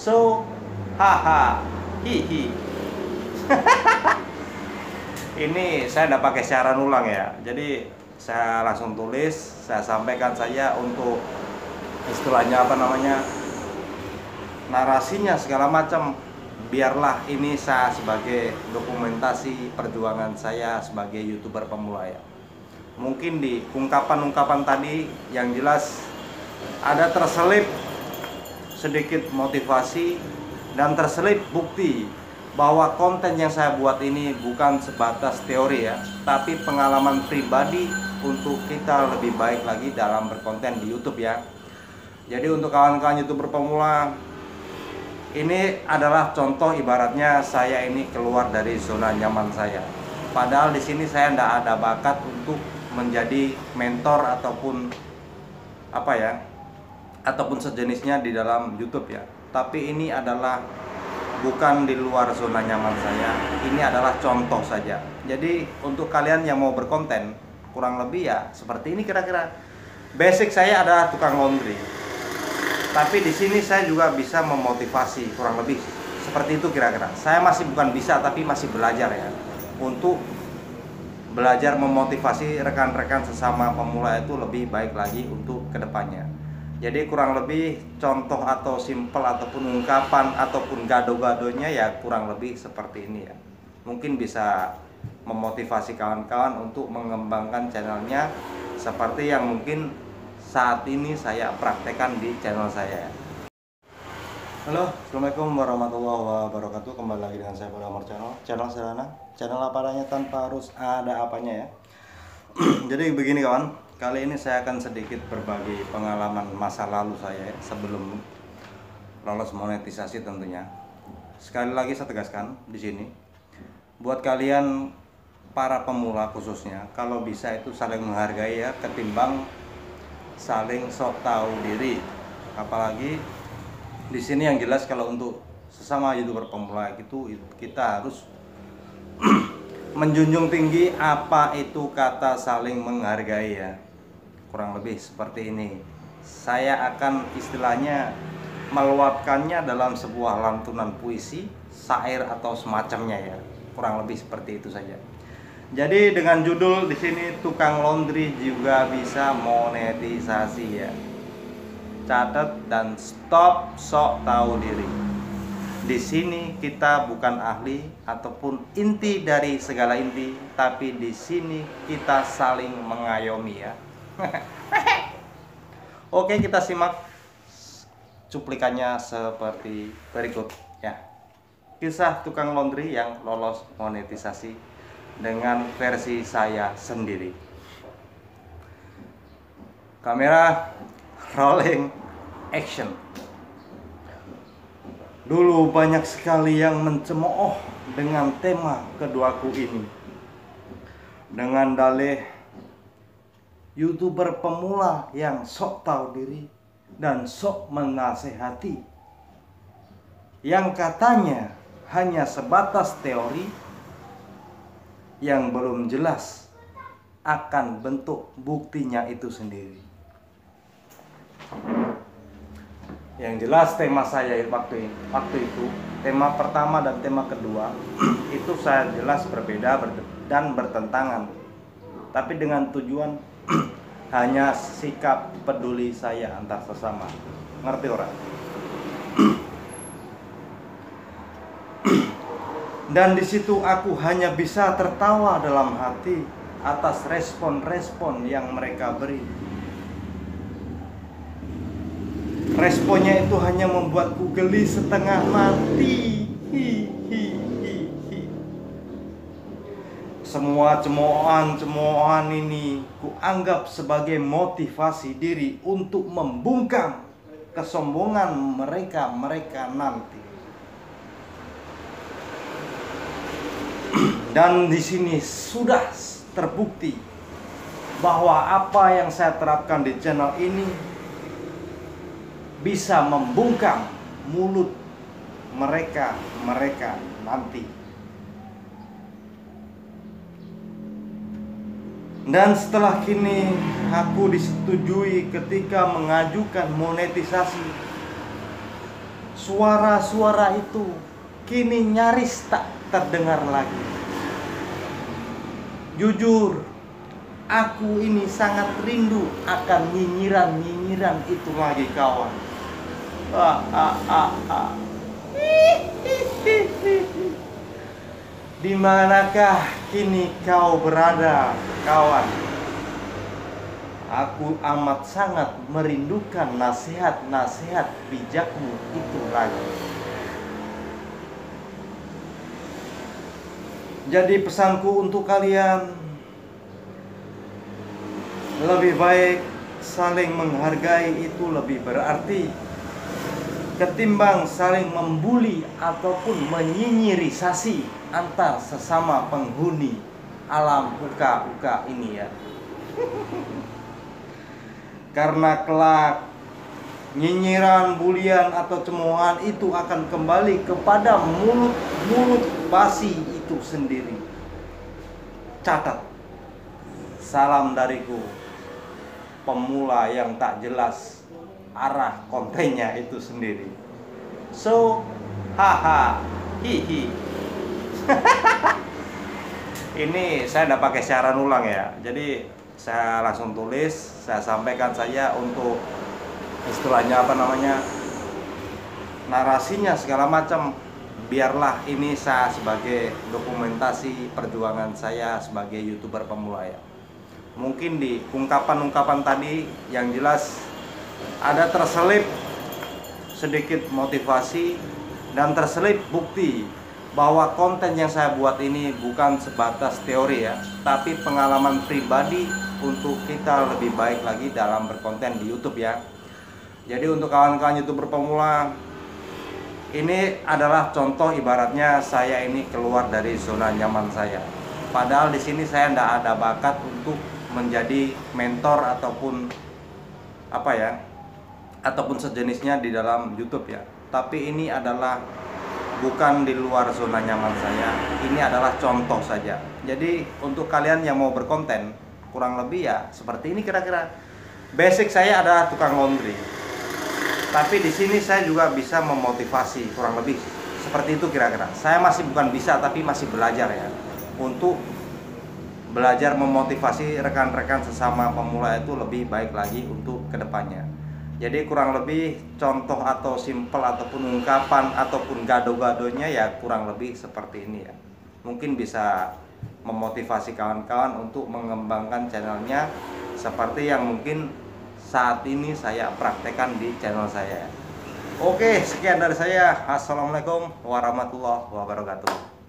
So, haha, hihi. Ini saya tidak pakai siaran ulang ya. Jadi saya langsung tulis, saya sampaikan saja untuk istilahnya apa namanya, narasinya segala macam. Biarlah ini saya sebagai dokumentasi perjuangan saya sebagai YouTuber pemula ya. Mungkin di ungkapan-ungkapan tadi yang jelas ada terselip sedikit motivasi dan terselip bukti bahwa konten yang saya buat ini bukan sebatas teori ya, tapi pengalaman pribadi untuk kita lebih baik lagi dalam berkonten di YouTube ya. Jadi untuk kawan-kawan YouTuber pemula, ini adalah contoh ibaratnya saya ini keluar dari zona nyaman saya. Padahal di sini saya tidak ada bakat untuk menjadi mentor ataupun apa ya, ataupun sejenisnya di dalam YouTube ya. Tapi ini adalah bukan di luar zona nyaman saya. Ini adalah contoh saja. Jadi untuk kalian yang mau berkonten, kurang lebih ya seperti ini kira-kira. Basic saya adalah tukang laundry. Tapi di sini saya juga bisa memotivasi, kurang lebih seperti itu kira-kira. Saya masih bukan bisa, tapi masih belajar ya, untuk belajar memotivasi rekan-rekan sesama pemula itu lebih baik lagi untuk kedepannya. Jadi kurang lebih contoh atau simple ataupun ungkapan ataupun gado-gadonya ya kurang lebih seperti ini ya. Mungkin bisa memotivasi kawan-kawan untuk mengembangkan channelnya seperti yang mungkin saat ini saya praktekkan di channel saya. Halo, assalamualaikum warahmatullahi wabarakatuh. Kembali lagi dengan saya pada Amar Channel Sederhana, channel apa adanya tanpa harus ada apanya ya. Jadi begini kawan, kali ini saya akan sedikit berbagi pengalaman masa lalu saya sebelum lolos monetisasi tentunya. Sekali lagi saya tegaskan di sini, buat kalian para pemula khususnya, kalau bisa itu saling menghargai ya, ketimbang saling sok tahu diri. Apalagi di sini yang jelas kalau untuk sesama YouTuber pemula itu kita harus menjunjung tinggi apa itu kata saling menghargai ya. Kurang lebih seperti ini. Saya akan istilahnya meluapkannya dalam sebuah lantunan puisi, syair atau semacamnya ya. Kurang lebih seperti itu saja. Jadi dengan judul di sini tukang laundry juga bisa monetisasi ya. Catat dan stop sok tahu diri. Di sini kita bukan ahli ataupun inti dari segala inti, tapi di sini kita saling mengayomi ya. Oke, kita simak cuplikannya seperti berikut ya. Kisah tukang laundry yang lolos monetisasi dengan versi saya sendiri. Kamera rolling action. Dulu banyak sekali yang mencemooh dengan tema keduaku ini, dengan dalih YouTuber pemula yang sok tahu diri dan sok menasehati, yang katanya hanya sebatas teori yang belum jelas akan bentuk buktinya itu sendiri. Yang jelas tema saya waktu itu, tema pertama dan tema kedua itu saya jelas berbeda dan bertentangan, tapi dengan tujuan hanya sikap peduli saya antar sesama. Ngerti orang? Dan di situ aku hanya bisa tertawa dalam hati atas respon-respon yang mereka beri. Responnya itu hanya membuatku geli setengah mati. Semua cemoohan ini kuanggap sebagai motivasi diri untuk membungkam kesombongan mereka nanti. Dan di sini sudah terbukti bahwa apa yang saya terapkan di channel ini bisa membungkam mulut mereka nanti. Dan setelah kini aku disetujui ketika mengajukan monetisasi, Suara-suara itu kini nyaris tak terdengar lagi. Jujur, aku ini sangat rindu akan nyinyiran-nyinyiran itu lagi, kawan. Ah, ah, ah, ah. Di manakah kini kau berada, kawan? Aku amat sangat merindukan nasihat-nasihat bijakmu itu lagi. Jadi pesanku untuk kalian, lebih baik saling menghargai, itu lebih berarti ketimbang saling membuli ataupun menyinyirisasi antar sesama penghuni alam uka-uka ini ya. Karena kelak nyinyiran, bulian atau cemoohan itu akan kembali kepada mulut-mulut basi itu sendiri. Catat, salam dariku, pemula yang tak jelas arah kontennya itu sendiri. So, haha, hihi. Ini saya udah pakai siaran ulang ya. Jadi saya langsung tulis, saya sampaikan saja untuk istilahnya apa namanya, narasinya segala macam. Biarlah ini saya sebagai dokumentasi perjuangan saya sebagai YouTuber pemula ya. Mungkin di ungkapan-ungkapan tadi yang jelas ada terselip sedikit motivasi dan terselip bukti bahwa konten yang saya buat ini bukan sebatas teori ya, tapi pengalaman pribadi untuk kita lebih baik lagi dalam berkonten di YouTube ya. Jadi untuk kawan-kawan YouTuber pemula, ini adalah contoh ibaratnya saya ini keluar dari zona nyaman saya. Padahal di sini saya tidak ada bakat untuk menjadi mentor ataupun apa ya, ataupun sejenisnya di dalam YouTube ya. Tapi ini adalah bukan di luar zona nyaman saya. Ini adalah contoh saja. Jadi untuk kalian yang mau berkonten, kurang lebih ya seperti ini kira-kira. Basic saya adalah tukang laundry. Tapi di sini saya juga bisa memotivasi, kurang lebih seperti itu kira-kira. Saya masih bukan bisa, tapi masih belajar ya. Untuk belajar memotivasi rekan-rekan sesama pemula itu lebih baik lagi untuk kedepannya. Jadi kurang lebih contoh atau simpel ataupun ungkapan ataupun gado-gadonya ya kurang lebih seperti ini ya. Mungkin bisa memotivasi kawan-kawan untuk mengembangkan channelnya seperti yang mungkin saat ini saya praktekkan di channel saya. Oke, sekian dari saya. Assalamualaikum warahmatullahi wabarakatuh.